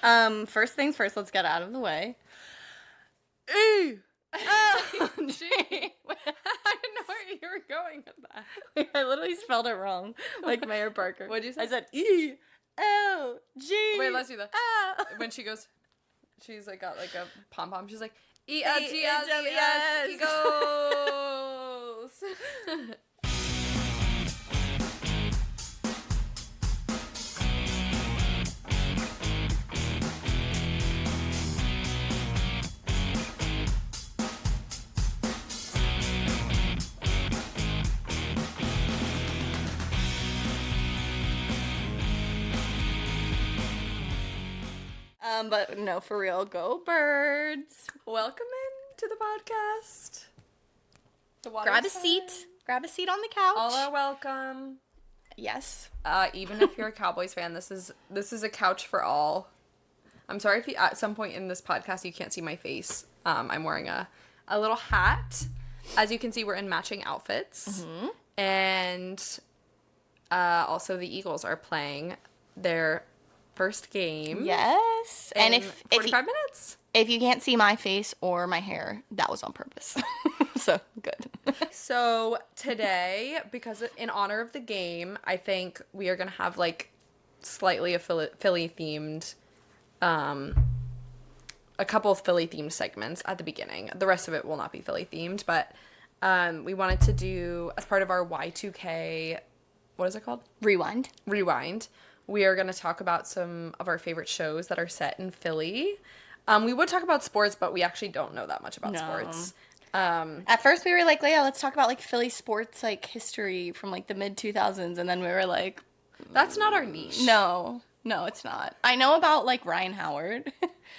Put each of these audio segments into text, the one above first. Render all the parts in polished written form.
First things first, let's get out of the way. E. Oh, G. I didn't know where you were going with that. I literally spelled it wrong, like Mayor Parker. What'd you say? I said E-L-G. Wait, let's do that. L. When she goes, she's like got like a pom pom. She's like E-L-G-L-E-S. Eagles. But no, for real, go birds. Welcome in to the podcast. The water's Grab a fine. seat. Grab a seat on the couch. All are welcome. Yes. Even if you're a Cowboys fan, this is a couch for all. I'm sorry if you, at some point in this podcast you can't see my face. I'm wearing a little hat. As you can see, we're in matching outfits. Mm-hmm. And also the Eagles are playing their first game. Yes. And in if 45 minutes. If you can't see my face or my hair, that was on purpose. So, good. So, today, because in honor of the game, I think we are going to have, like, slightly a Philly-themed, a couple of Philly-themed segments at the beginning. The rest of it will not be Philly-themed, but we wanted to do, as part of our Y2K, what is it called? Rewind. We are going to talk about some of our favorite shows that are set in Philly. We would talk about sports, but we actually don't know that much about sports. At first we were like, yeah, let's talk about like Philly sports like history from like the mid 2000s, and then we were like, that's not our niche. No, it's not. I know about like Ryan Howard.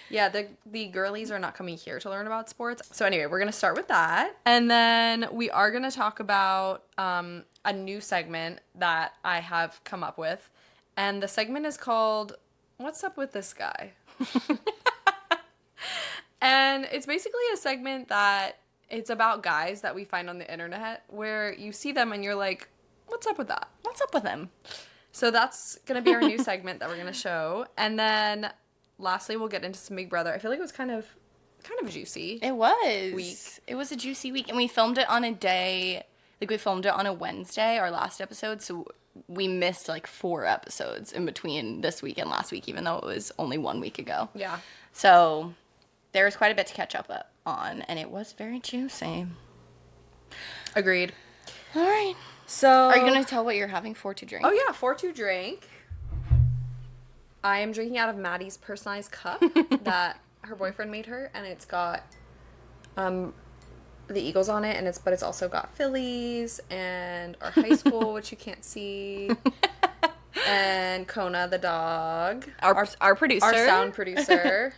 Yeah, the girlies are not coming here to learn about sports. So anyway, we're going to start with that. And then we are going to talk about a new segment that I have come up with. And the segment is called, What's Up With This Guy? And it's basically a segment that it's about guys that we find on the internet where you see them and you're like, what's up with that? What's up with him? So that's going to be our new segment that we're going to show. And then lastly, we'll get into some Big Brother. I feel like it was kind of juicy. It was. Week. It was a juicy week. And we filmed it on a day, like we filmed it on a Wednesday, our last episode. So we missed like 4 episodes in between this week and last week, even though it was only 1 week ago. Yeah. So there was quite a bit to catch up on, and it was very juicy. Agreed. All right. So Are you going to tell what you're having for to drink? Oh, yeah, for to drink. I am drinking out of Maddie's personalized cup that her boyfriend made her, and it's got the Eagles on it, and it's also got Phillies and our high school, which you can't see, and Kona the dog, Our producer, our sound producer,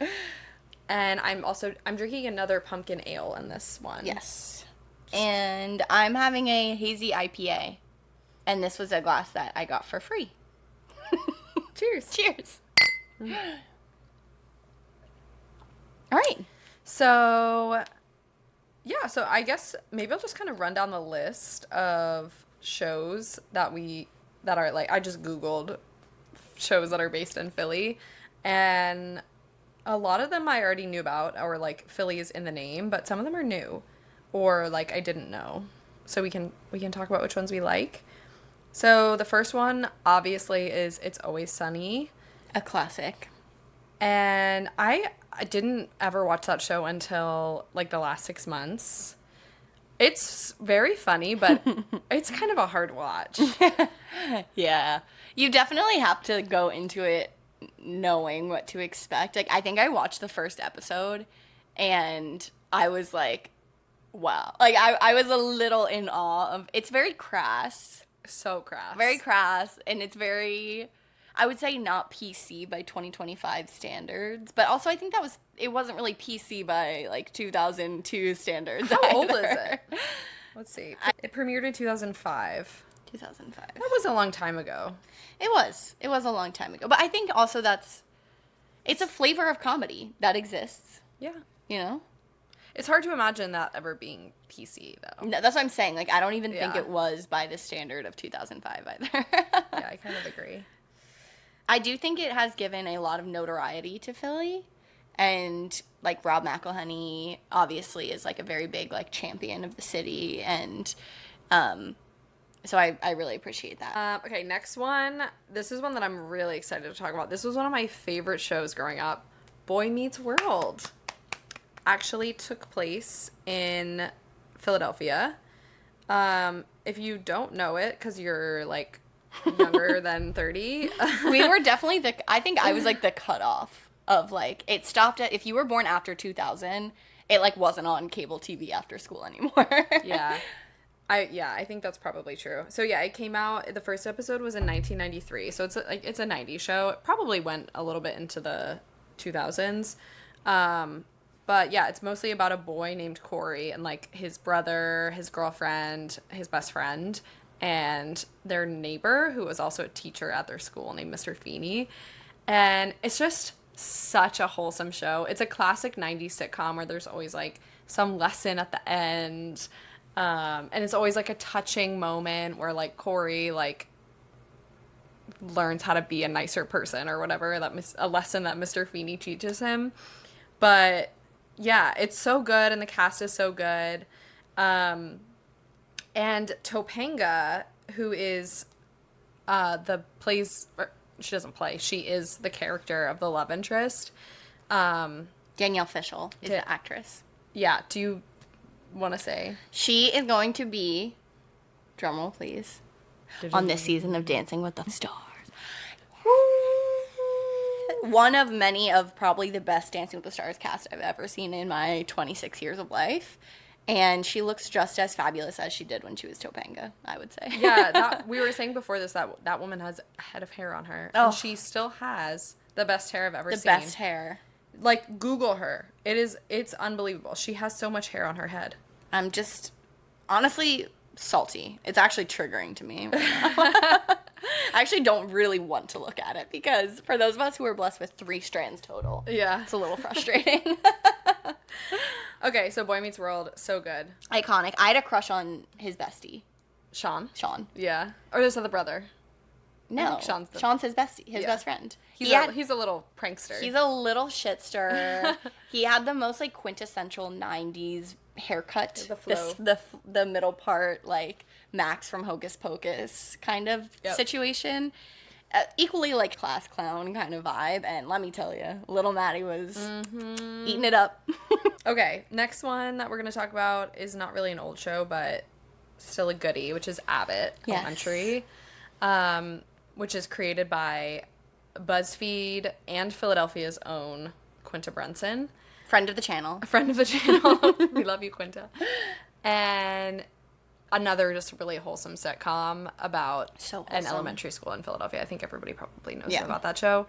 and I'm drinking another pumpkin ale in this one. Yes, and I'm having a hazy IPA, and this was a glass that I got for free. Cheers! Cheers! All right. So, yeah, so I guess maybe I'll just kind of run down the list of shows that are like, I just Googled shows that are based in Philly, and a lot of them I already knew about, or like Philly is in the name, but some of them are new, or like I didn't know. So we can talk about which ones we like. So the first one obviously is It's Always Sunny. A classic. And I didn't ever watch that show until, like, the last 6 months. It's very funny, but it's kind of a hard watch. Yeah. You definitely have to go into it knowing what to expect. Like, I think I watched the first episode, and I was like, wow. Like, I was a little in awe of... It's very crass. So crass. Very crass, and it's very... I would say not PC by 2025 standards, but also I think it wasn't really PC by like 2002 standards. How either. old is it? Let's see. It premiered in 2005. 2005. That was a long time ago. It was a long time ago, but I think also it's a flavor of comedy that exists. Yeah. You know? It's hard to imagine that ever being PC, though. No, that's what I'm saying. Like, I don't even think Yeah. it was by the standard of 2005 either. Yeah, I kind of agree. I do think it has given a lot of notoriety to Philly. And, like, Rob McElhenney obviously is, like, a very big, like, champion of the city. And so I really appreciate that. Okay, next one. This is one that I'm really excited to talk about. This was one of my favorite shows growing up. Boy Meets World actually took place in Philadelphia. If you don't know it, because you're, like, younger than 30. We were definitely I think I was, like, the cutoff of, like, it stopped at, if you were born after 2000, it, like, wasn't on cable TV after school anymore. Yeah. I think that's probably true. So yeah, it came out, the first episode was in 1993. So it's it's a 90s show. It probably went a little bit into the 2000s. But yeah, it's mostly about a boy named Corey and, like, his brother, his girlfriend, his best friend, and their neighbor, who was also a teacher at their school, named Mr. Feeney. And it's just such a wholesome show. It's a classic 90s sitcom where there's always, like, some lesson at the end. And it's always, like, a touching moment where, like, Corey, like, learns how to be a nicer person or whatever, a lesson that Mr. Feeney teaches him. But yeah, it's so good, and the cast is so good. And Topanga, who is she doesn't play, she is the character of the love interest. Danielle Fishel is the actress. Yeah, do you want to say? She is going to be, drumroll please, on this season of Dancing with the Stars. One of many of probably the best Dancing with the Stars cast I've ever seen in my 26 years of life. And she looks just as fabulous as she did when she was Topanga, I would say. Yeah, we were saying before this that woman has a head of hair on her. Oh. And she still has the best hair I've ever seen. The best hair. Like, Google her. It's unbelievable. She has so much hair on her head. I'm just honestly salty. It's actually triggering to me right now. I actually don't really want to look at it because for those of us who are blessed with 3 strands total, yeah, it's a little frustrating. Okay, so Boy Meets World, so good. Iconic. I had a crush on his bestie. Sean. Yeah. Or there's the brother. No. Sean's his bestie, his best friend. He's a little prankster. He's a little shitster. He had the most, like, quintessential 90s haircut. The flow. The middle part, like, Max from Hocus Pocus kind of situation. Equally, like, class clown kind of vibe. And let me tell you, little Maddie was eating it up. Okay, next one that we're going to talk about is not really an old show, but still a goodie, which is Abbott Elementary, which is created by BuzzFeed and Philadelphia's own Quinta Brunson. Friend of the channel. A friend of the channel. We love you, Quinta. And another just really wholesome sitcom about an elementary school in Philadelphia. I think everybody probably knows about that show.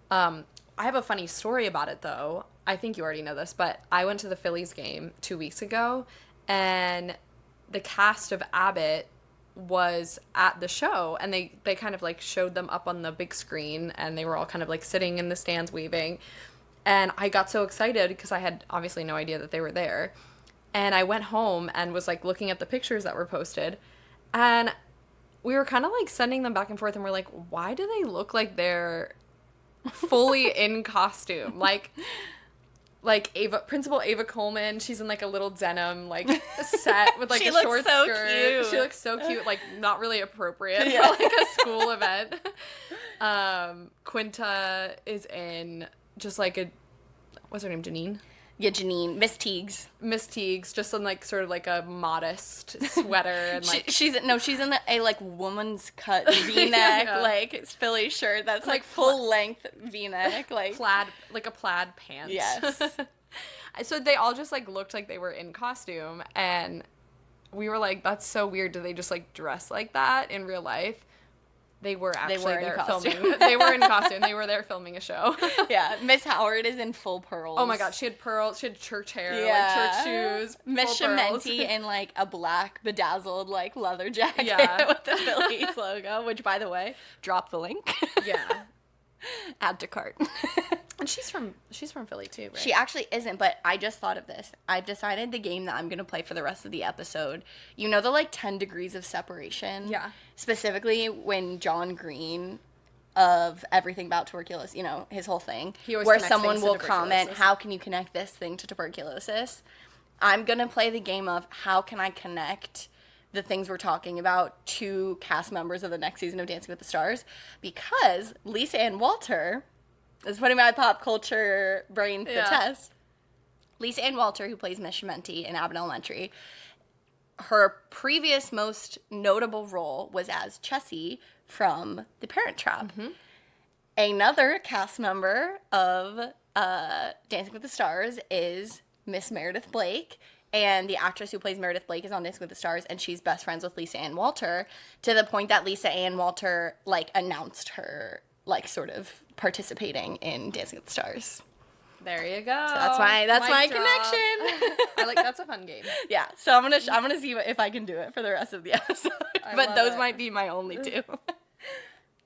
I have a funny story about it, though. I think you already know this, but I went to the Phillies game 2 weeks ago, and the cast of Abbott was at the show, and they kind of, like, showed them up on the big screen, and they were all kind of, like, sitting in the stands waving. And I got so excited because I had obviously no idea that they were there. And I went home and was, like, looking at the pictures that were posted. And we were kind of, like, sending them back and forth. And we're like, why do they look like they're fully in costume? Like Principal Ava Coleman, she's in, like, a little denim, like, set with, like, a short skirt. She looks so cute, like, not really appropriate for, like, a school event. Quinta is in just, like, what's her name, Janine? Yeah, Janine. Miss Teagues, just in, like, sort of, like, a modest sweater. And, like, she's in a, like, woman's cut V-neck, like, it's Philly shirt that's, like, full-length V-neck. Like, a plaid pants. Yes. So they all just, like, looked like they were in costume, and we were like, that's so weird. Do they just, like, dress like that in real life? They were actually there filming. They were in costume. They were there filming a show. Yeah. Miss Howard is in full pearls. Oh my god, she had pearls. She had church hair, like church shoes. Miss Shamenti in, like, a black bedazzled, like, leather jacket with the Phillies logo, which, by the way, drop the link. Yeah. Add to cart. And she's from Philly too, right? She actually isn't, but I just thought of this. I've decided the game that I'm going to play for the rest of the episode. You know the, like, 10 degrees of separation? Yeah. Specifically when John Green of everything about tuberculosis, his whole thing, He always where connects someone things to will comment, tuberculosis. how can you connect this thing to tuberculosis? I'm going to play the game of how can I connect the things we're talking about to cast members of the next season of Dancing with the Stars, because Lisa Ann Walter is putting my pop culture brain to the test. Lisa Ann Walter, who plays Miss Shementi in Abbott Elementary, her previous most notable role was as Chessie from The Parent Trap. Mm-hmm. Another cast member of Dancing with the Stars is Miss Meredith Blake, and the actress who plays Meredith Blake is on Dancing with the Stars, and she's best friends with Lisa Ann Walter, to the point that Lisa Ann Walter, announced her, sort of participating in Dancing with the Stars. There you go. So that's my drop. connection. That's a fun game. Yeah, so I'm gonna see if I can do it for the rest of the episode. But those might be my only two.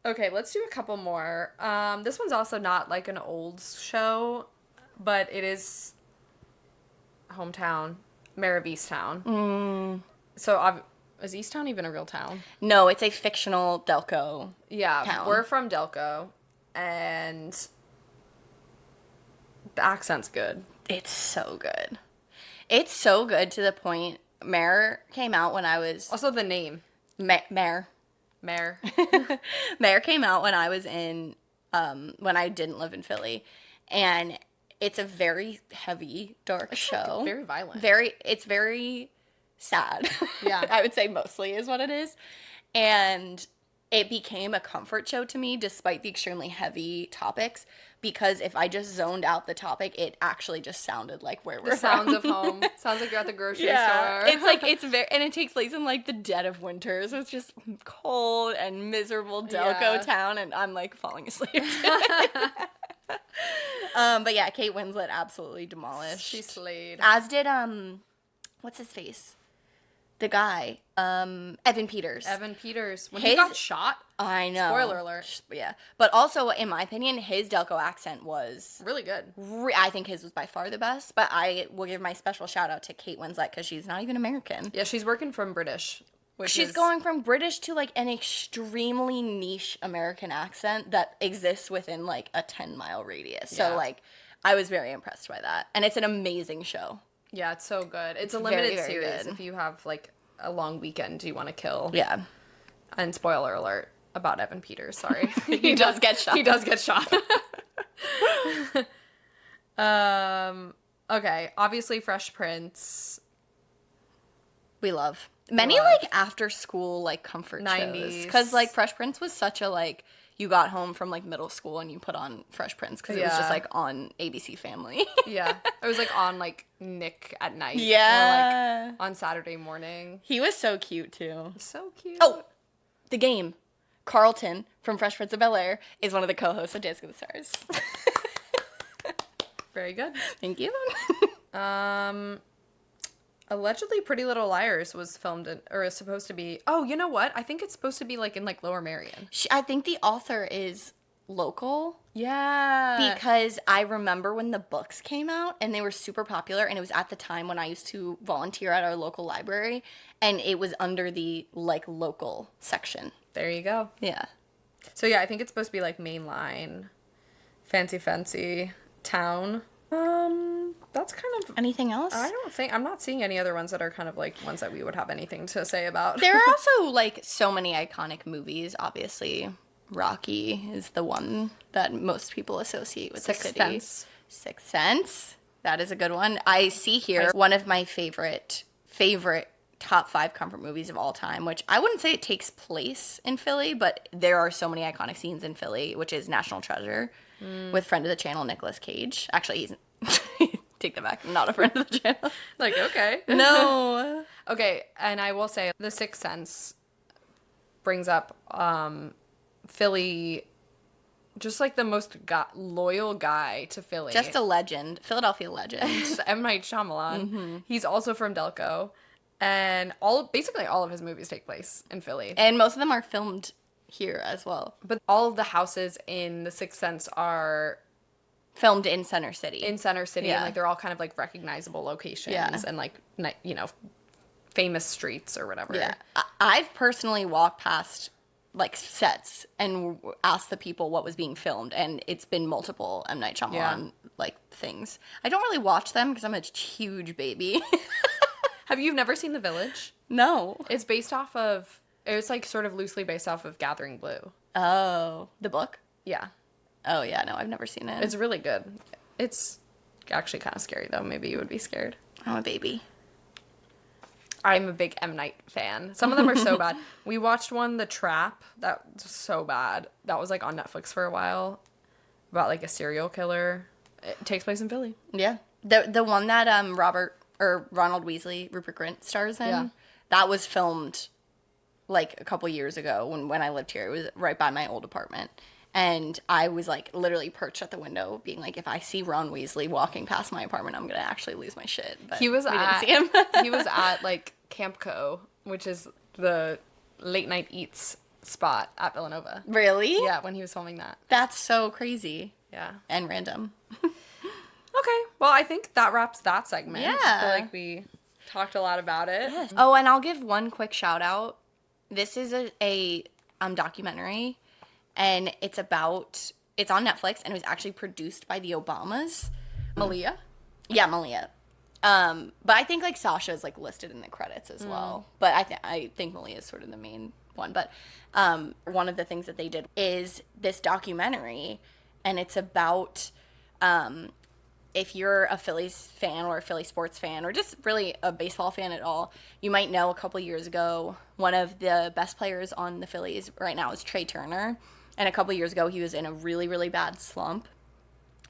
Okay, let's do a couple more. This one's also not like an old show, but it is hometown, Mayor of Easttown. So is Easttown even a real town? No, it's a fictional Delco. Yeah, town. We're from Delco, and the accent's good. It's so good. It's so good to the point. Mare came out when I was... Also the name. Mare. Mare came out when I was in... when I didn't live in Philly. And it's a very heavy, dark show. Very violent. It's very sad. Yeah. I would say mostly is what it is. And it became a comfort show to me despite the extremely heavy topics, because if I just zoned out the topic, it actually just sounded like where we're the from. sounds of home. Sounds like you're at the grocery store. It's very, and it takes place in the dead of winter, so it's just cold and miserable Delco town, and I'm falling asleep. But yeah, Kate Winslet absolutely demolished. She slayed. As did what's his face? The guy, Evan Peters. When he got shot. I know. Spoiler alert. Yeah. But also, in my opinion, his Delco accent was... really good. I think his was by far the best, but I will give my special shout out to Kate Winslet, because she's not even American. Yeah, she's working from British. She's going from British to, an extremely niche American accent that exists within, a 10-mile radius. Yeah. So, I was very impressed by that. And it's an amazing show. Yeah, it's so good. It's a limited very, very series good. if you have, a long weekend you want to kill. Yeah. And spoiler alert about Evan Peters, sorry. He does get shot. He does get shot. Okay, obviously Fresh Prince. We love. Many, after school, comfort 90s. Shows. Because, Fresh Prince was such a, you got home from, middle school and you put on Fresh Prince, because it was just, on ABC Family. Yeah. It was, on, Nick at night. Yeah. Or, on Saturday morning. He was so cute, too. So cute. Oh, the game. Carlton from Fresh Prince of Bel-Air is one of the co-hosts of Dancing with the Stars. Very good. Thank you. Allegedly Pretty Little Liars was filmed or is supposed to be... Oh, you know what? I think it's supposed to be, in, Lower Merion. I think the author is local. Yeah. Because I remember when the books came out, and they were super popular, and it was at the time when I used to volunteer at our local library, and it was under the, local section. There you go. Yeah. So, yeah, I think it's supposed to be, mainline, fancy town. That's kind of... Anything else? I'm not seeing any other ones that are kind of, ones that we would have anything to say about. There are also, so many iconic movies, obviously. Rocky is the one that most people associate with the city. Sixth Sense. That is a good one. I see here one of my favorite top 5 comfort movies of all time, which I wouldn't say it takes place in Philly, but there are so many iconic scenes in Philly, which is National Treasure with friend of the channel, Nicolas Cage. Actually, he's... Take that back. Not a friend of the channel. Okay. No. Okay, and I will say The Sixth Sense brings up Philly, just the most loyal guy to Philly. Just a legend. Philadelphia legend. Just M. Night Shyamalan. Mm-hmm. He's also from Delco. And basically all of his movies take place in Philly. And most of them are filmed here as well. But all of the houses in The Sixth Sense are... filmed in Center City. Yeah. And they're all kind of recognizable locations and famous streets or whatever. Yeah. I've personally walked past like sets and asked the people what was being filmed, and it's been multiple M. Night Shyamalan like things. I don't really watch them because I'm a huge baby. Have you never seen The Village? No. It's based off of, it was like sort of loosely based off of Gathering Blue. Oh, the book? Yeah. Oh yeah, no, I've never seen it. It's really good. It's actually kind of scary though. Maybe you would be scared. I'm a baby. I'm a big M. Night fan. Some of them are so bad. We watched one, The Trap. That was so bad. That was like on Netflix for a while. About like a serial killer. It takes place in Philly. Yeah. The one that Ronald Weasley, Rupert Grint stars in, Yeah. that was filmed like a couple years ago when I lived here. It was right by my old apartment. And I was like literally perched at the window being like, if I see Ron Weasley walking past my apartment, I'm going to actually lose my shit. But He was we at, didn't see him. he was at like Camp Co, which is the late night eats spot at Villanova. Really? Yeah, when he was filming that. That's so crazy Yeah. and random. Okay. Well, I think that wraps that segment. Yeah. I feel like we talked a lot about it. Yes. Oh, and I'll give one quick shout out. This is a documentary, and it's on Netflix, and it was actually produced by the Obamas. Malia? Yeah, Malia. But I think like Sasha is like listed in the credits as well. But I think Malia is sort of the main one. But one of the things that they did is this documentary, and it's about if you're a Phillies fan or a Philly sports fan or just really a baseball fan at all, you might know a couple years ago, one of the best players on the Phillies right now is Trey Turner. And a couple years ago, he was in a really, really bad slump.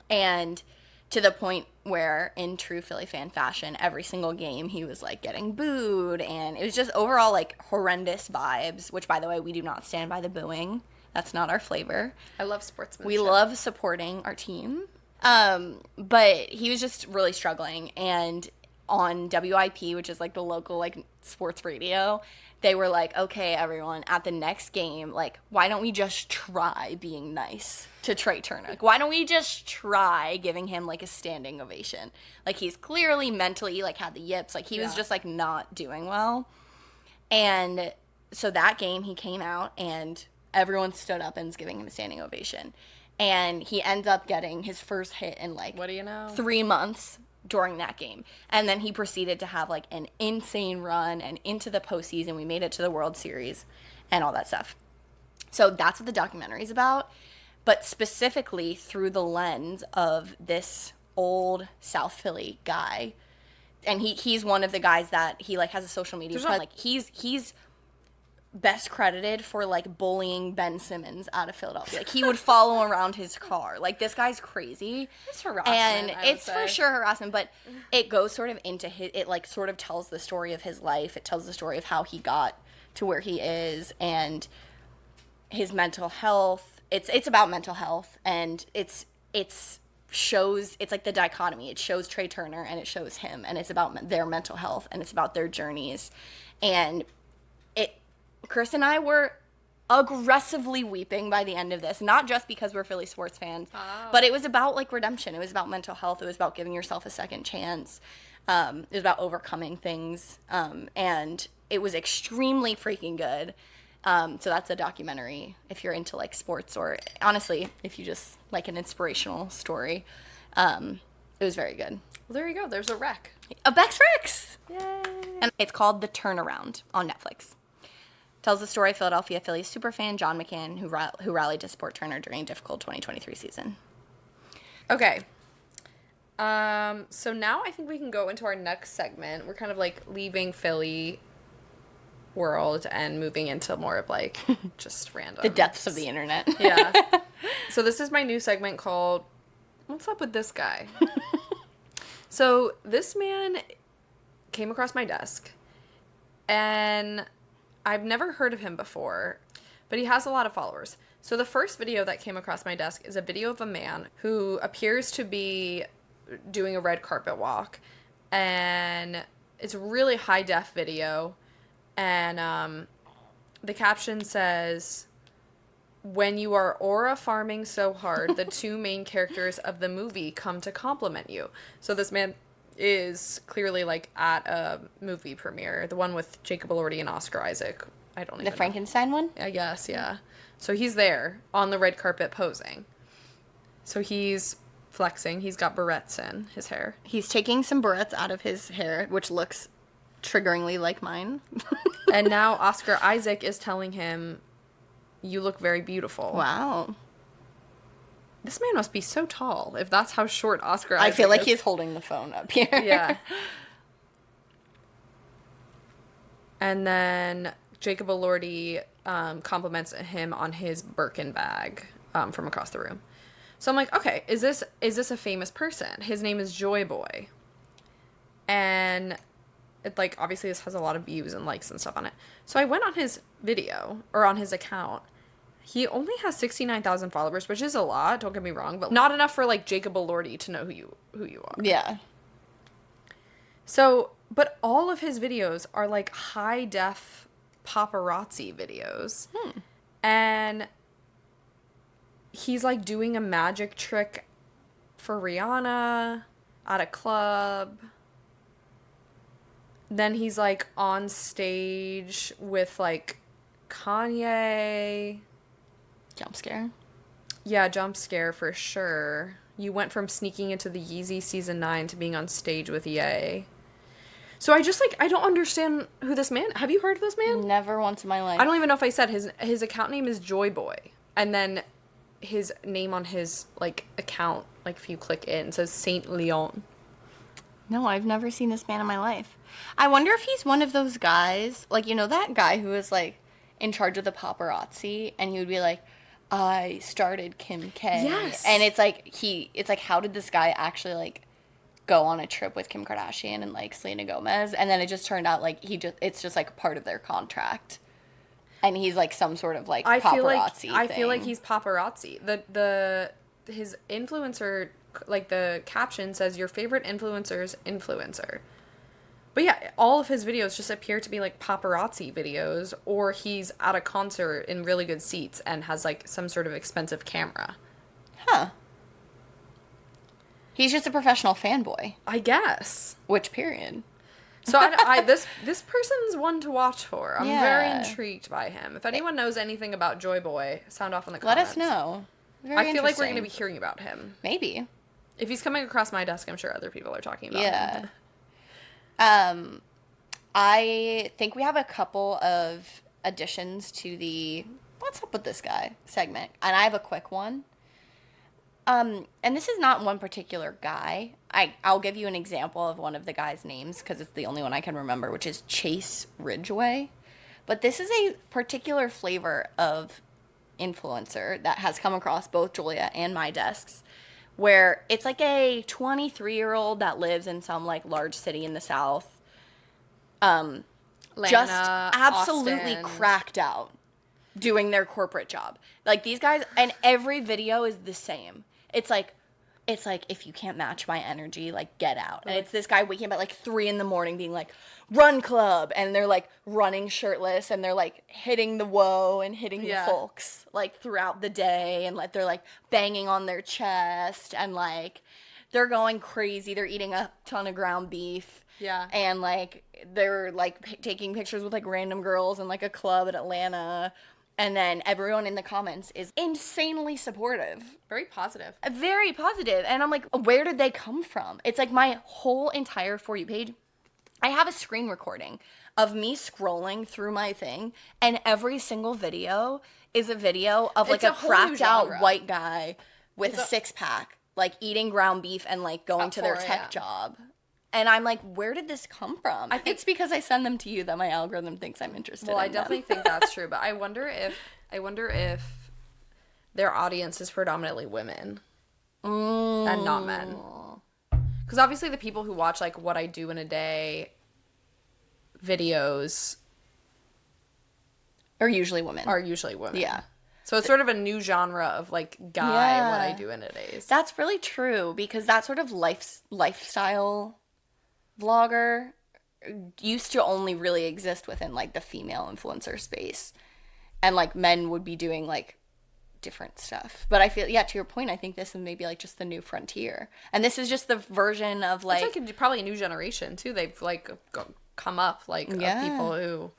And to the point where, in true Philly fan fashion, every single game he was like getting booed. And it was just overall like horrendous vibes, which, by the way, we do not stand by the booing. That's not our flavor. I love sportsmanship. We love supporting our team. But he was just really struggling. And on WIP, which is like the local like sports radio, they were like, okay, everyone, at the next game, like, why don't we just try being nice to Trey Turner? Like, why don't we just try giving him like a standing ovation? Like, he's clearly mentally like had the yips. Like, he was just like not doing well. And so that game, he came out and everyone stood up and was giving him a standing ovation. And he ends up getting his first hit in like, what do you know, 3 months during that game. And then he proceeded to have like an insane run and into the postseason. We made it to the World Series and all that stuff. So that's what the documentary is about, but specifically through the lens of this old South Philly guy. And he's one of the guys that he like has a social media presence. Like he's best credited for like bullying Ben Simmons out of Philadelphia. Like he would follow around his car. Like this guy's crazy. It's harassment. And it's for sure harassment, but it goes sort of into it like sort of tells the story of his life. It tells the story of how he got to where he is and his mental health. It's about mental health, and it's like the dichotomy. It shows Trey Turner and it shows him, and it's about their mental health and it's about their journeys. And Chris and I were aggressively weeping by the end of this, not just because we're Philly sports fans, but it was about like redemption. It was about mental health. It was about giving yourself a second chance. It was about overcoming things. And it was extremely freaking good. So that's a documentary if you're into like sports, or honestly, if you just like an inspirational story. It was very good. Well, there you go. There's a rec. A Beck's Recs! Yay. And it's called The Turnaround on Netflix. Tells the story of Philadelphia Phillies superfan John McCann, who rallied to support Turner during a difficult 2023 season. Okay. So now I think we can go into our next segment. We're kind of like leaving Philly world and moving into more of like just random. The depths of the internet. Yeah. So this is my new segment called What's Up With This Guy? So this man came across my desk, and I've never heard of him before, but he has a lot of followers. So the first video that came across my desk is a video of a man who appears to be doing a red carpet walk, and it's a really high def video, and the caption says, "When you are aura farming so hard, the two main characters of the movie come to compliment you." So this man is clearly like at a movie premiere, the one with Jacob Elordi and Oscar Isaac, I don't even The know. Frankenstein one? I guess, yeah. So he's there on the red carpet posing. So he's flexing. He's got barrettes in his hair. He's taking some barrettes out of his hair, which looks triggeringly like mine. And now Oscar Isaac is telling him, you look very beautiful. Wow. This man must be so tall, if that's how short Oscar Isaac is. I feel like he's holding the phone up here. Yeah. And then Jacob Elordi compliments him on his Birkin bag from across the room. So I'm like, okay, is this a famous person? His name is Joy Boy. And it, like, obviously this has a lot of views and likes and stuff on it. So I went on his video, or on his account. He only has 69,000 followers, which is a lot, don't get me wrong, but not enough for, like, Jacob Elordi to know who you are. Yeah. So, but all of his videos are, like, high-def paparazzi videos. And he's, like, doing a magic trick for Rihanna at a club. Then he's, like, on stage with, like, Kanye. Jump scare. Yeah, jump scare for sure. You went from sneaking into the Yeezy Season 9 to being on stage with Ye. So I just, like, I don't understand who this man... Have you heard of this man? Never once in my life. I don't even know if I said his account name is Joy Boy. And then his name on his, like, account, like, if you click in, says Saint Leon. No, I've never seen this man in my life. I wonder if he's one of those guys, like, you know that guy who was, like, in charge of the paparazzi, and he would be like, I started Kim K. Yes. And it's like, how did this guy actually, like, go on a trip with Kim Kardashian and, like, Selena Gomez? And then it just turned out, like, it's just, like, part of their contract. And he's, like, some sort of, like, paparazzi I feel like he's paparazzi. His influencer, like, the caption says, your favorite influencer's influencer. But yeah, all of his videos just appear to be, like, paparazzi videos, or he's at a concert in really good seats and has, like, some sort of expensive camera. Huh. He's just a professional fanboy. I guess. Which period? So this person's one to watch for. I'm very intrigued by him. If anyone knows anything about Joy Boy, sound off in the comments. Let us know. I feel like we're going to be hearing about him. Maybe. If he's coming across my desk, I'm sure other people are talking about him. I think we have a couple of additions to the What's Up With This Guy segment. And I have a quick one. And this is not one particular guy. I'll give you an example of one of the guy's names because it's the only one I can remember, which is Chase Ridgway. But this is a particular flavor of influencer that has come across both Julia and my desks, where it's like a 23-year-old that lives in some, like, large city in the South. Atlanta, Just absolutely Austin. cracked out doing their corporate job. Like, these guys, and every video is the same. It's like, if you can't match my energy, like, get out. And it's this guy waking up at, like, 3 a.m. being like, run club. And they're, like, running shirtless. And they're, like, hitting the whoa and hitting the folks, like, throughout the day. And, like, they're, like, banging on their chest. And, like, they're going crazy. They're eating a ton of ground beef. Yeah. And, like, they're, like, taking pictures with, like, random girls in, like, a club in Atlanta. And then everyone in the comments is insanely supportive. Very positive. Very positive. And I'm like, where did they come from? It's like my whole entire For You page. I have a screen recording of me scrolling through my thing, and every single video is a video of, like, It's a a whole new cracked out genre. white guy with a six-pack, like, eating ground beef and, like, going At to their 4 tech a.m. job. And I'm like, where did this come from? I think it's because I send them to you that my algorithm thinks I'm interested in Well, I them. definitely think that's true, but I wonder if their audience is predominantly women and not men. Because obviously the people who watch, like, What I Do in a Day videos Are usually women. Yeah. So it's sort of a new genre of, like, guy What I Do in a Days. That's really true, because that sort of lifestyle vlogger used to only really exist within, like, the female influencer space. And, like, men would be doing, like, different stuff. But I feel, to your point, I think this is maybe, like, just the new frontier. And this is just the version of, like... It's, like, probably a new generation, too. They've, like, come up, like, of people who...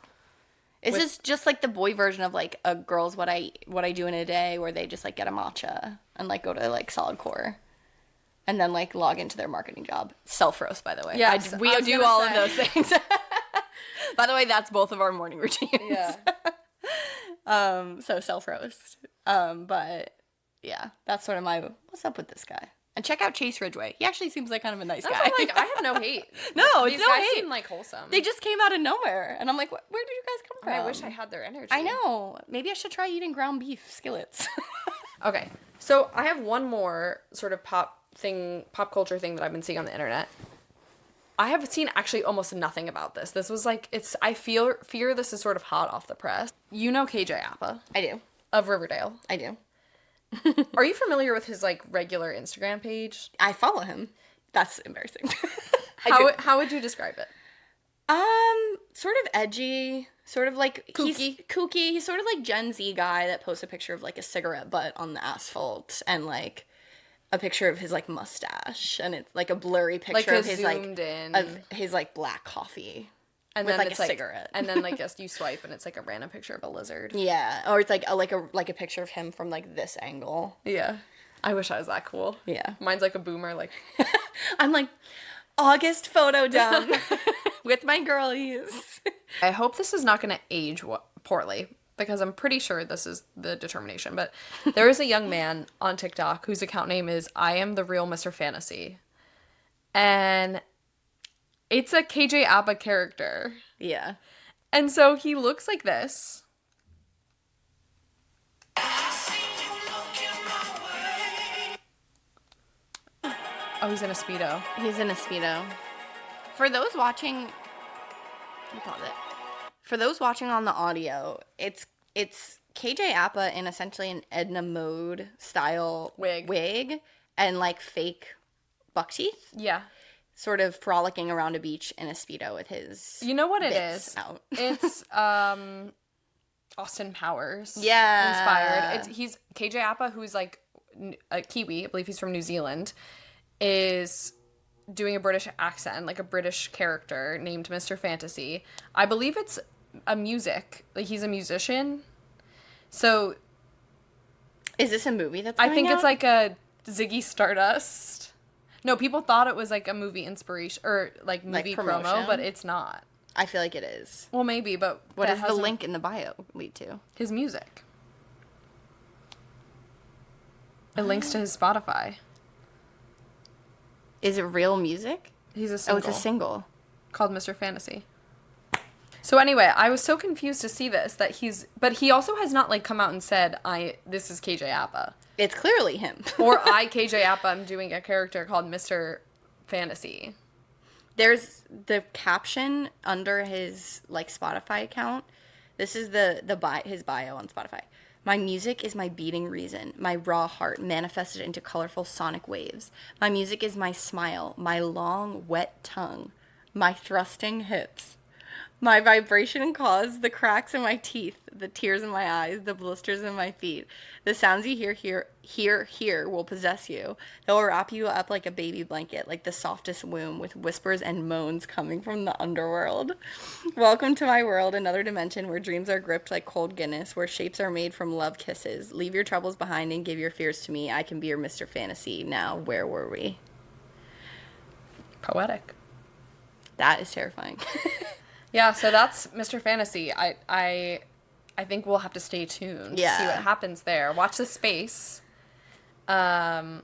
Is this just like the boy version of like a girl's what I do in a day, where they just like get a matcha and like go to like Solid Core and then like log into their marketing job? Self roast, by the way. Yes, We do all of those things. By the way, that's both of our morning routines. Yeah. So self roast. But yeah, that's sort of my what's up with this guy. And check out Chase Ridgway. He actually seems like kind of a nice guy. I'm like, I have no hate. No, These it's no guys hate. seem like wholesome. They just came out of nowhere, and I'm like, where did you guys come from? I wish I had their energy. I know. Maybe I should try eating ground beef skillets. Okay, so I have one more sort of pop culture thing that I've been seeing on the internet. I have seen actually almost nothing about this. This was like, I fear this is sort of hot off the press. You know KJ Apa I do. of Riverdale. I do. Are you familiar with his like regular Instagram page? I follow him. That's embarrassing. How would you describe it? Sort of edgy, sort of like Kooky. He's kooky. He's sort of like Gen Z guy that posts a picture of like a cigarette butt on the asphalt and like a picture of his like mustache, and it's like a blurry picture Like of his zoomed like in. of his like black coffee. And with then like it's a cigarette. And then like you swipe and it's like a random picture of a lizard. Yeah, or it's like a picture of him from like this angle. Yeah. I wish I was that cool. Yeah. Mine's like a boomer, like I'm like, August photo done with my girlies. I hope this is not going to age poorly, because I'm pretty sure this is the determination. But there is a young man on TikTok whose account name is I am the real Mr. Fantasy. And it's a KJ Apa character. Yeah. And so he looks like this. Oh, he's in a Speedo. He's in a Speedo. For those watching, let me pause it. For those watching on the audio, it's KJ Apa in essentially an Edna Mode style wig and like fake buck teeth, Yeah. sort of frolicking around a beach in a Speedo with his. You know what it bits is? out. It's Austin Powers. Yeah. Inspired. He's KJ Apa, who's like a Kiwi, I believe he's from New Zealand, is doing a British accent, like a British character named Mr. Fantasy. I believe it's a music. Like he's a musician. So Is this a movie that's I coming think it's out? like a Ziggy Stardust. No, people thought it was like a movie inspiration or like movie promo, promotion? but it's not. I feel like it is. Well, maybe, but What that does the hasn't- link in the bio lead to? His music. It links to his Spotify. Is it real music? He's a Oh, single it's a single. called Mr. Fantasy. So anyway, I was so confused to see this but he also has not like come out and said this is KJ Apa It's clearly him. or KJ Apa I'm doing a character called Mr. Fantasy. There's the caption under his like Spotify account. This is his bio on Spotify. My music is my beating reason, my raw heart manifested into colorful sonic waves. My music is my smile, my long, wet tongue, my thrusting hips. My vibration caused the cracks in my teeth, the tears in my eyes, the blisters in my feet. The sounds you hear will possess you. They'll wrap you up like a baby blanket, like the softest womb, with whispers and moans coming from the underworld. Welcome to my world, another dimension where dreams are gripped like cold Guinness, where shapes are made from love kisses. Leave your troubles behind and give your fears to me. I can be your Mr. Fantasy. Now, where were we? Poetic. That is terrifying. Yeah, so that's Mr. Fantasy. I think we'll have to stay tuned to see what happens there. Watch the space. My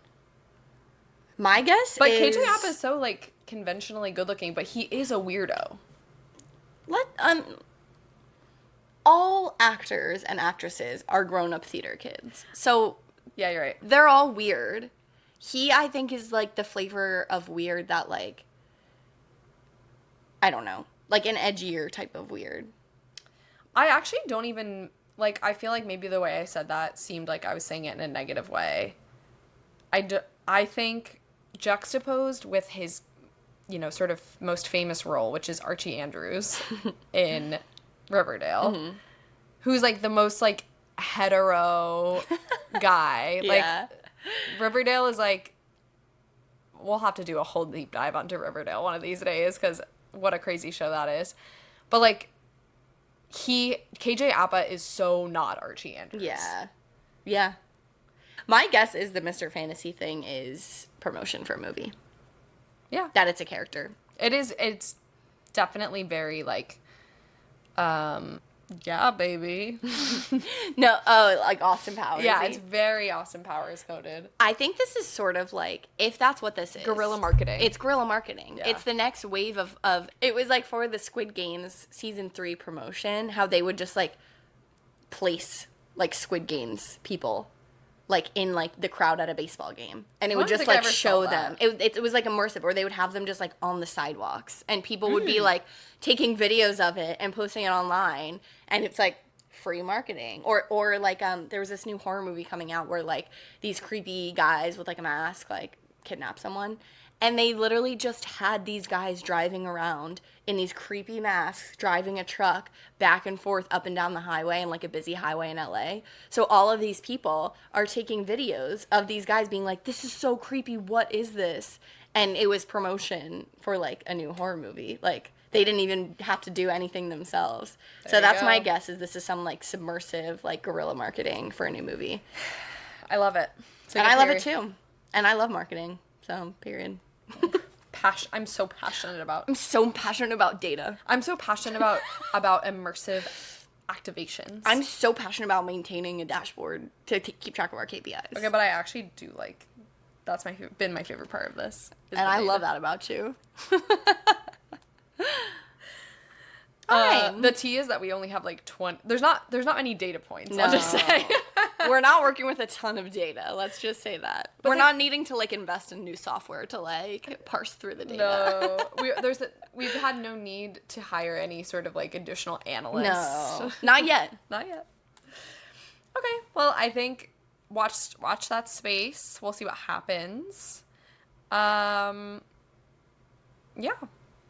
guess But is... KJ Apa is so like conventionally good looking, but he is a weirdo. All actors and actresses are grown-up theater kids. So Yeah, you're right. they're all weird. He, I think, is like the flavor of weird that like, I don't know, like an edgier type of weird. I actually don't even, like, I feel like maybe the way I said that seemed like I was saying it in a negative way. I think juxtaposed with his, sort of most famous role, which is Archie Andrews in Riverdale, who's, like, the most, like, hetero guy. Yeah. Like, Riverdale is, like, we'll have to do a whole deep dive onto Riverdale one of these days, because what a crazy show that is. But, like, KJ Appa is so not Archie Andrews. Yeah. Yeah. My guess is the Mr. Fantasy thing is promotion for a movie. Yeah. That it's a character. It's definitely very, like, yeah, baby. No, like Austin Powers. Yeah, it's very Austin Powers coded. I think this is sort of like, if that's what this is. Guerrilla marketing. It's guerrilla marketing. Yeah. It's the next wave of, it was like for the Squid Games season 3 promotion, how they would just like place like Squid Games people like in like the crowd at a baseball game, and it would just like show them. It was like immersive, or they would have them just like on the sidewalks, and people would be like taking videos of it and posting it online, and it's like free marketing. Or like there was this new horror movie coming out where like these creepy guys with like a mask like kidnap someone, and they literally just had these guys driving around in these creepy masks, driving a truck back and forth up and down the highway, in like a busy highway in LA. So all of these people are taking videos of these guys being like, this is so creepy, what is this? And it was promotion for like a new horror movie. Like they didn't even have to do anything themselves. So that's my guess, is this is some like submersive like guerrilla marketing for a new movie. I love it. And I love it too. And I love marketing. So period. I'm so passionate about. I'm so passionate about data. I'm so passionate about immersive activations. I'm so passionate about maintaining a dashboard to keep track of our KPIs. Okay, but I actually do like. That's been my favorite part of this. And I love that about you. The tea is that we only have like 20. There's not any data points. No. I'll just say. We're not working with a ton of data. Let's just say that. But we're not needing to like invest in new software to like parse through the data. No, we've had no need to hire any sort of like additional analysts. No, not yet. Not yet. Okay, well I think watch that space. We'll see what happens. Yeah.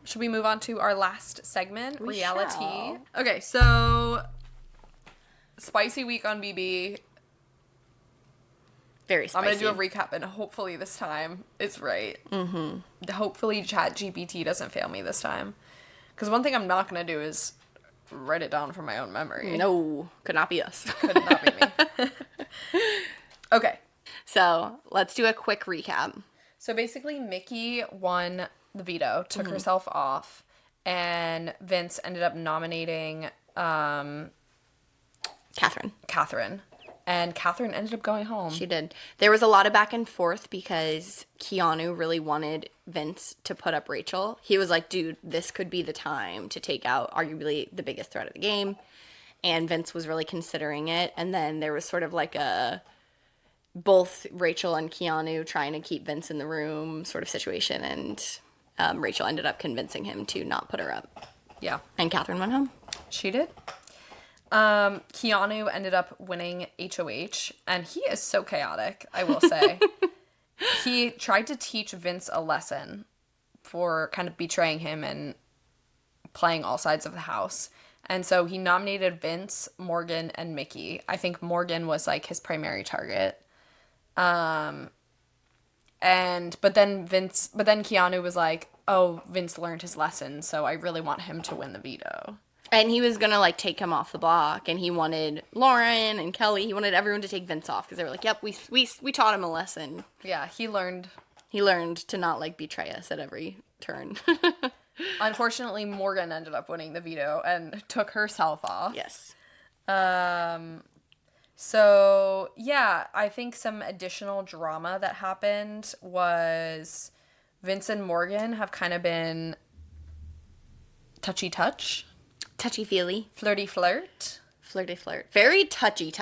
Should we move on to our last segment, reality? Shall. Okay, so spicy week on BB. Very spicy. I'm going to do a recap, and hopefully this time it's right. Mm-hmm. Hopefully ChatGPT doesn't fail me this time. Because one thing I'm not going to do is write it down from my own memory. No, could not be us. Could not be me. Okay. So let's do a quick recap. So basically, Mickey won the veto, took herself off, and Vince ended up nominating Catherine. And Catherine ended up going home. She did. There was a lot of back and forth because Keanu really wanted Vince to put up Rachel. He was like, dude, this could be the time to take out arguably the biggest threat of the game. And Vince was really considering it. And then there was sort of like both Rachel and Keanu trying to keep Vince in the room sort of situation. And Rachel ended up convincing him to not put her up. Yeah. And Catherine went home. She did. Keanu ended up winning HOH, and he is so chaotic, I will say. He tried to teach Vince a lesson for kind of betraying him and playing all sides of the house. And so he nominated Vince, Morgan, and Mickey. I think Morgan was like his primary target. But then Keanu was like, oh, Vince learned his lesson, so I really want him to win the veto. And he was going to, like, take him off the block. And he wanted Lauren and Kelly. He wanted everyone to take Vince off. Because they were like, yep, we taught him a lesson. Yeah, he learned. He learned to not, like, betray us at every turn. Unfortunately, Morgan ended up winning the veto and took herself off. Yes. So, yeah, I think some additional drama that happened was Vince and Morgan have kind of been touchy-touch. Touchy-feely. Flirty-flirt. Flirty-flirt. Very touchy.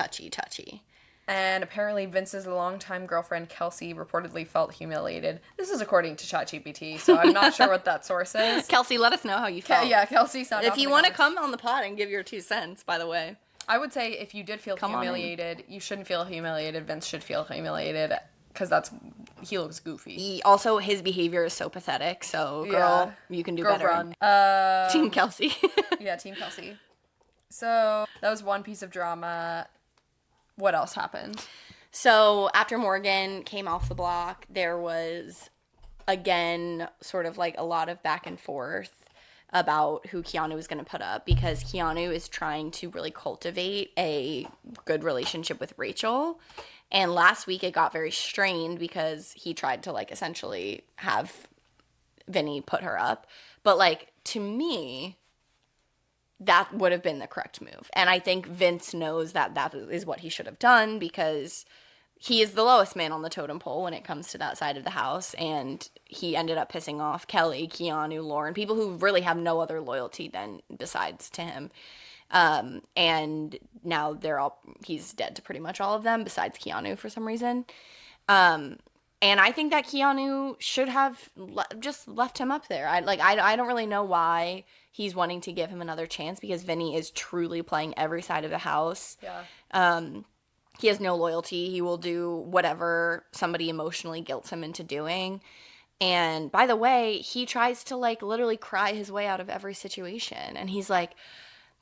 And apparently Vince's longtime girlfriend, Kelsey, reportedly felt humiliated. This is according to ChatGPT, so I'm not sure what that source is. Kelsey, let us know how you felt. Yeah, Kelsey sounded. If you want to come on the pod and give your 2 cents, by the way. I would say if you did feel humiliated, you shouldn't feel humiliated. Vince should feel humiliated because he looks goofy. Also, his behavior is so pathetic. So, girl, you can do better. Run. Team Kelsey. Yeah, Team Kelsey. So that was one piece of drama. What else happened? So after Morgan came off the block, there was, again, sort of like a lot of back and forth about who Keanu was going to put up, because Keanu is trying to really cultivate a good relationship with Rachel. And last week it got very strained because he tried to like essentially have Vinny put her up. But like, to me, that would have been the correct move. And I think Vince knows that that is what he should have done, because he is the lowest man on the totem pole when it comes to that side of the house. And he ended up pissing off Kelly, Keanu, Lauren, people who really have no other loyalty than besides to him. And now he's dead to pretty much all of them besides Keanu for some reason. And I think that Keanu should have just left him up there. I don't really know why he's wanting to give him another chance, because Vinny is truly playing every side of the house. Yeah. He has no loyalty. He will do whatever somebody emotionally guilts him into doing. And by the way, he tries to like literally cry his way out of every situation. And he's like,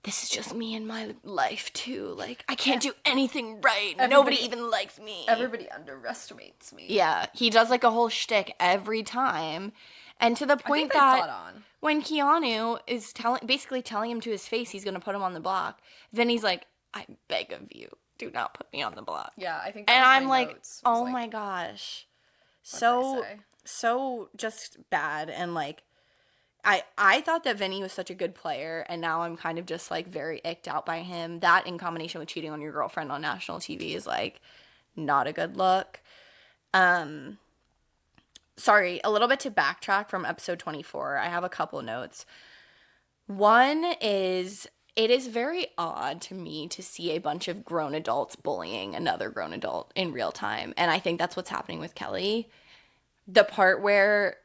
this is just me in my life too. Like, I can't do anything right. Nobody even likes me. Everybody underestimates me. Yeah, he does like a whole shtick every time. And to the point that when Keanu is basically telling him to his face he's going to put him on the block, then he's like, I beg of you, do not put me on the block. Yeah, I think. And I'm like, oh my gosh, so just bad. And like, I thought that Vinny was such a good player, and now I'm kind of just like very icked out by him. That in combination with cheating on your girlfriend on national TV is like not a good look. Sorry, a little bit to backtrack from episode 24. I have a couple notes. One is, it is very odd to me to see a bunch of grown adults bullying another grown adult in real time. And I think that's what's happening with Kelly. The part where,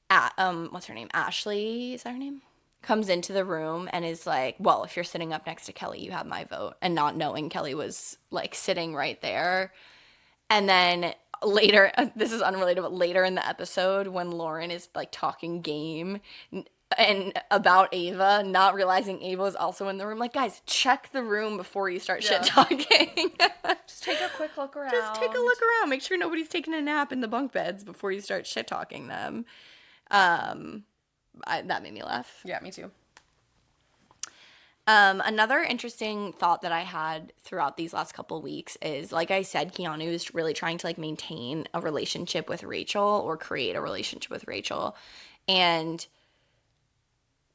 what's her name? Ashley, is that her name? Comes into the room and is like, well, if you're sitting up next to Kelly, you have my vote. And not knowing Kelly was like sitting right there. And then later, this is unrelated, but later in the episode when Lauren is like talking game and about Ava, not realizing Ava is also in the room, like, guys, check the room before you start shit talking. Just take a quick look around. Make sure nobody's taking a nap in the bunk beds before you start shit talking them. That made me laugh. Yeah, me too. Another interesting thought that I had throughout these last couple of weeks is, like I said, Keanu is really trying to like maintain a relationship with Rachel, or create a relationship with Rachel. And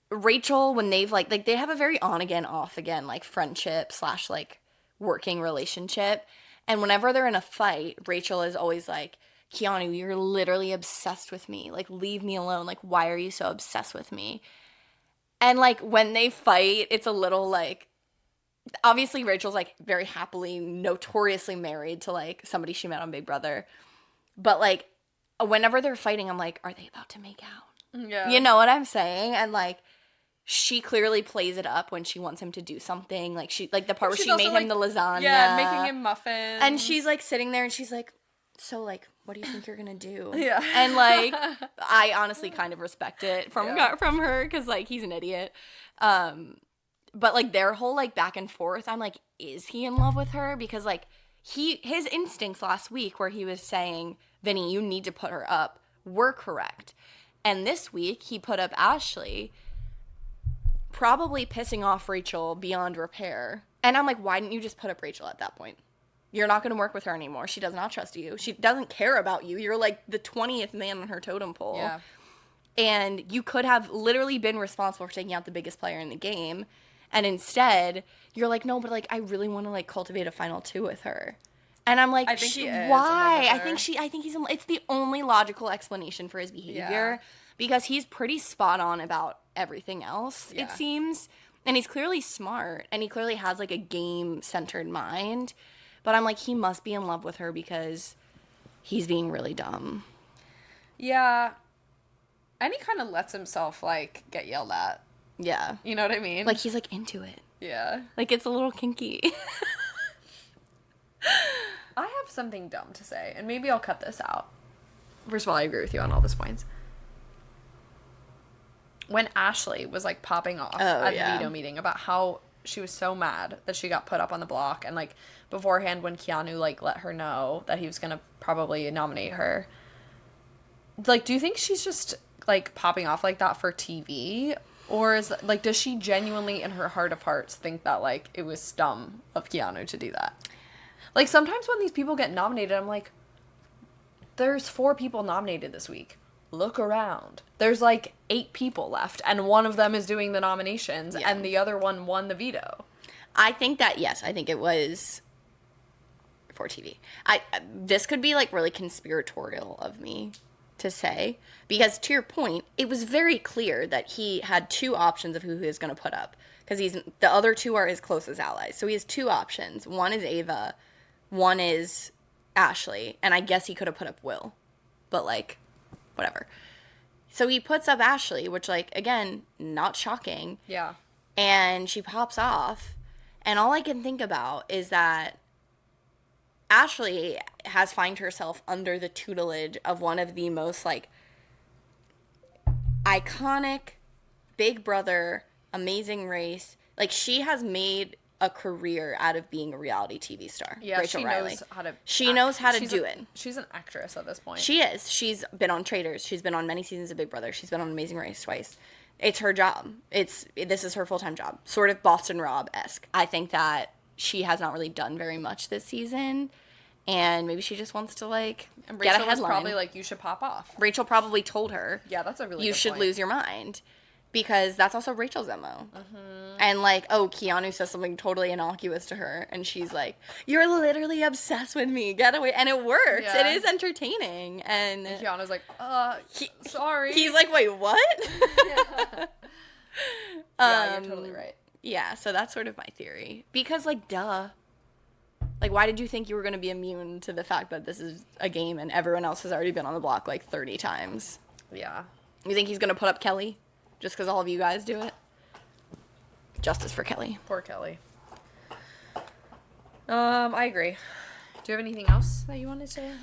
Rachel, when they've like they have a very on again, off again, like friendship / like working relationship. And whenever they're in a fight, Rachel is always like, Keanu, you're literally obsessed with me. Like, leave me alone. Like, why are you so obsessed with me? And, like, when they fight, it's a little, like, obviously Rachel's, like, very happily, notoriously married to, like, somebody she met on Big Brother. But, like, whenever they're fighting, I'm like, are they about to make out? Yeah. You know what I'm saying? And, like, she clearly plays it up when she wants him to do something. Like, the part where she made him the lasagna. Yeah, making him muffins. And she's, like, sitting there and she's like, so, like, what do you think you're gonna do? Yeah. And, like, I honestly kind of respect it from her, because, like, he's an idiot. But, like, their whole, like, back and forth, I'm like, is he in love with her? Because, like, his instincts last week where he was saying, Vinny, you need to put her up, were correct. And this week, he put up Ashley, probably pissing off Rachel beyond repair. And I'm like, why didn't you just put up Rachel at that point? You're not going to work with her anymore. She does not trust you. She doesn't care about you. You're like the 20th man on her totem pole. Yeah. And you could have literally been responsible for taking out the biggest player in the game. And instead, you're like, no, but like, I really want to like cultivate a final 2 with her. And I'm like, I think he is why? I think he's in, it's the only logical explanation for his behavior, because he's pretty spot on about everything else, it seems. And he's clearly smart, and he clearly has like a game centered mind. But I'm like, he must be in love with her because he's being really dumb. Yeah. And he kind of lets himself, like, get yelled at. Yeah. You know what I mean? Like, he's, like, into it. Yeah. Like, it's a little kinky. I have something dumb to say, and maybe I'll cut this out. First of all, I agree with you on all these points. When Ashley was, like, popping off at the veto meeting about how she was so mad that she got put up on the block, and, like, beforehand when Keanu, like, let her know that he was gonna probably nominate her. Like, do you think she's just, like, popping off like that for TV? Or is like, does she genuinely in her heart of hearts think that like it was dumb of Keanu to do that? Like sometimes when these people get nominated, I'm like, there's 4 people nominated this week. Look around. There's like 8 people left, and one of them is doing the nominations, and the other one won the veto. I think that, yes, I think it was for TV. This could be like really conspiratorial of me to say, because to your point, it was very clear that he had 2 options of who he was going to put up, because the other 2 are his closest allies. So he has 2 options. One is Ava, one is Ashley, and I guess he could have put up Will, but like, whatever. So he puts up Ashley, which, like, again, not shocking. Yeah. And she pops off, and all I can think about is that Ashley has found herself under the tutelage of one of the most, like, iconic Big Brother, Amazing Race. Like, she has made a career out of being a reality TV star. Yeah, Rachel Riley. She knows how to do it. She's an actress at this point. She is. She's been on Traitors. She's been on many seasons of Big Brother. She's been on Amazing Race twice. It's her job. This is her full-time job. Sort of Boston Rob-esque. I think that she has not really done very much this season, and maybe she just wants to, like, and get a Rachel headline. was probably like, you should pop off. Rachel probably told her, yeah, that's a really you good should point. lose your mind. Because that's also Rachel's MO. Mm-hmm. And, like, oh, Keanu says something totally innocuous to her, and she's like, you're literally obsessed with me, get away. And it works. Yeah. It is entertaining. And Keanu's like, sorry. He's like, wait, what? Yeah. Yeah, you're totally right. Yeah, so that's sort of my theory. Because, like, duh. Like, why did you think you were going to be immune to the fact that this is a game and everyone else has already been on the block, like, 30 times? Yeah. You think he's going to put up Kelly? Just because all of you guys do it? Justice for Kelly. Poor Kelly. I agree. Do you have anything else that you wanted to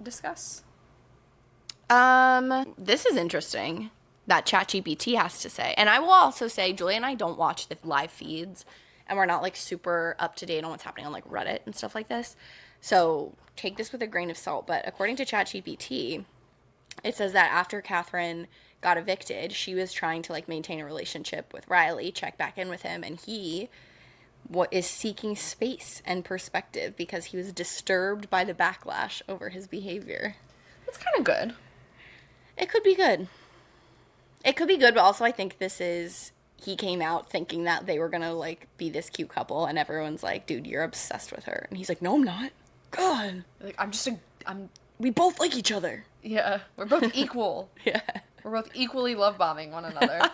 discuss? This is interesting that ChatGPT has to say. And I will also say, Julia and I don't watch the live feeds, and we're not, like, super up to date on what's happening on, like, Reddit and stuff like this. So take this with a grain of salt. But according to ChatGPT, it says that after Catherine got evicted, she was trying to, like, maintain a relationship with Riley, check back in with him, and he is seeking space and perspective because he was disturbed by the backlash over his behavior. That's kind of good. It could be good. It could be good, but also I think he came out thinking that they were gonna, like, be this cute couple, and everyone's like, dude, you're obsessed with her. And he's like, no, I'm not. God. Like, We both like each other. Yeah, we're both equal. Yeah. We're both equally love bombing one another.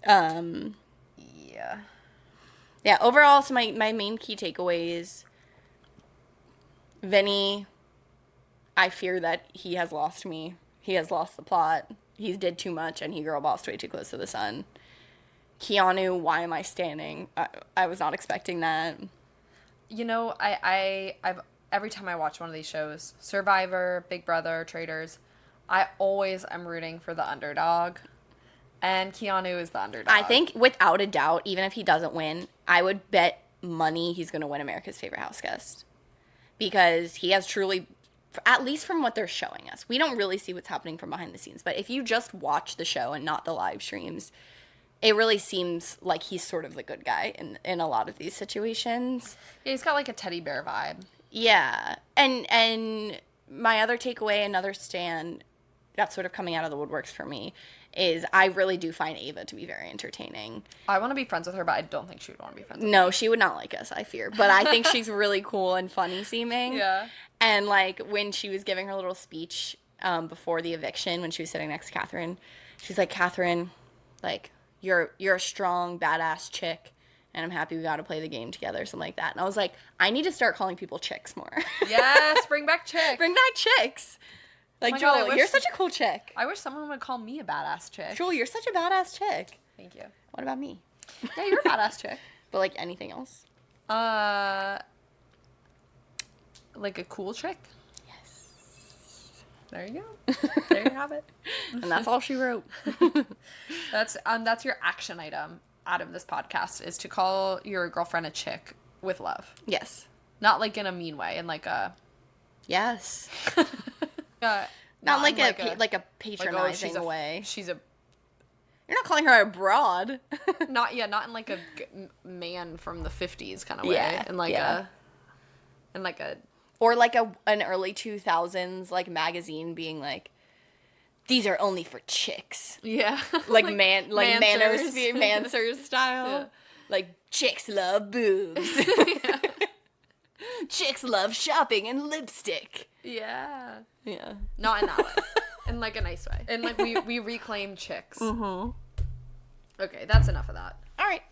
Yeah. Yeah, overall, so my main key takeaways, Vinny, I fear that he has lost me. He has lost the plot. He did too much, and he girl bossed way too close to the sun. Keanu, why am I standing? I was not expecting that. You know, I've every time I watch one of these shows, Survivor, Big Brother, Traitors, I always am rooting for the underdog. And Keanu is the underdog. I think, without a doubt, even if he doesn't win, I would bet money he's going to win America's Favorite House Guest. Because he has truly, at least from what they're showing us, we don't really see what's happening from behind the scenes. But if you just watch the show and not the live streams, it really seems like he's sort of the good guy in a lot of these situations. Yeah, he's got like a teddy bear vibe. Yeah. And my other takeaway, another stand that's sort of coming out of the woodworks for me, is I really do find Ava to be very entertaining. I want to be friends with her, but I don't think she would want to be friends with me. No, she would not like us, I fear. But I think she's really cool and funny seeming. Yeah. And, like, when she was giving her little speech before the eviction, when she was sitting next to Catherine, she's like, Catherine, like, you're a strong, badass chick, and I'm happy we got to play the game together, something like that. And I was like, I need to start calling people chicks more. Yes, bring back chicks. Bring back chicks. Like, my God, Joel, you're such a cool chick. I wish someone would call me a badass chick. Joel, you're such a badass chick. Thank you. What about me? Yeah, you're a badass chick. But, like, anything else? Like a cool chick? Yes. There you go. There you have it. And that's all she wrote. That's your action item out of this podcast, is to call your girlfriend a chick with love. Yes. Not like in a mean way, in like a... Yes. not Not like in a patronizing oh, way. She's a You're not calling her a broad. Not in like a man from the 50s kind of way. Yeah, In like yeah. a Or like an early 2000s like magazine being like, these are only for chicks. yeah. Like manners, Mansers. Mansers style. Yeah. Like chicks love boobs. Chicks love shopping and lipstick. Yeah. Yeah. Not in that way. In like a nice way. And like we reclaim chicks. Mm-hmm. Okay, that's enough of that. All right.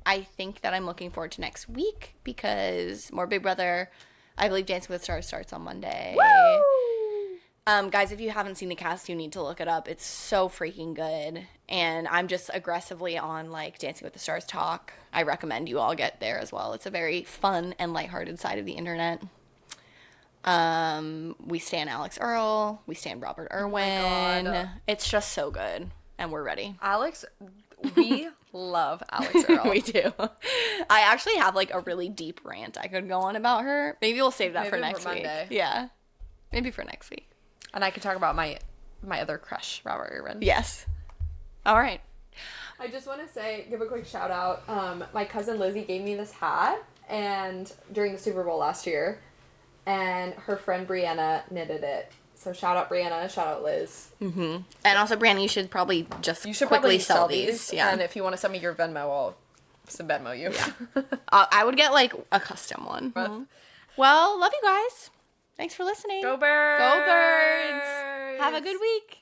I think that I'm looking forward to next week because more Big Brother. I believe Dancing with the Stars starts on Monday. Woo! Guys, if you haven't seen the cast, you need to look it up. It's so freaking good. And I'm just aggressively on, like, Dancing with the Stars talk. I recommend you all get there as well. It's a very fun and lighthearted side of the internet. We stand Alex Earl. We stand Robert Irwin. Oh my God. It's just so good. And we're ready. Alex, we love Alex Earl. We do. I actually have, like, a really deep rant I could go on about her. Maybe we'll save that for Maybe next for week. Monday. Yeah. Maybe for next week. And I could talk about my other crush, Robert Irwin. Yes. All right. I just want to give a quick shout out. My cousin Lizzie gave me this hat and during the Super Bowl last year, and her friend Brianna knitted it. So shout out Brianna, shout out Liz. Mm-hmm. And also, Brianna, you should probably just quickly probably sell these. Yeah. And if you want to send me your Venmo, I'll Venmo you. Yeah. I would get like a custom one. Mm-hmm. Well, love you guys. Thanks for listening. Go Birds! Go Birds! Have a good week.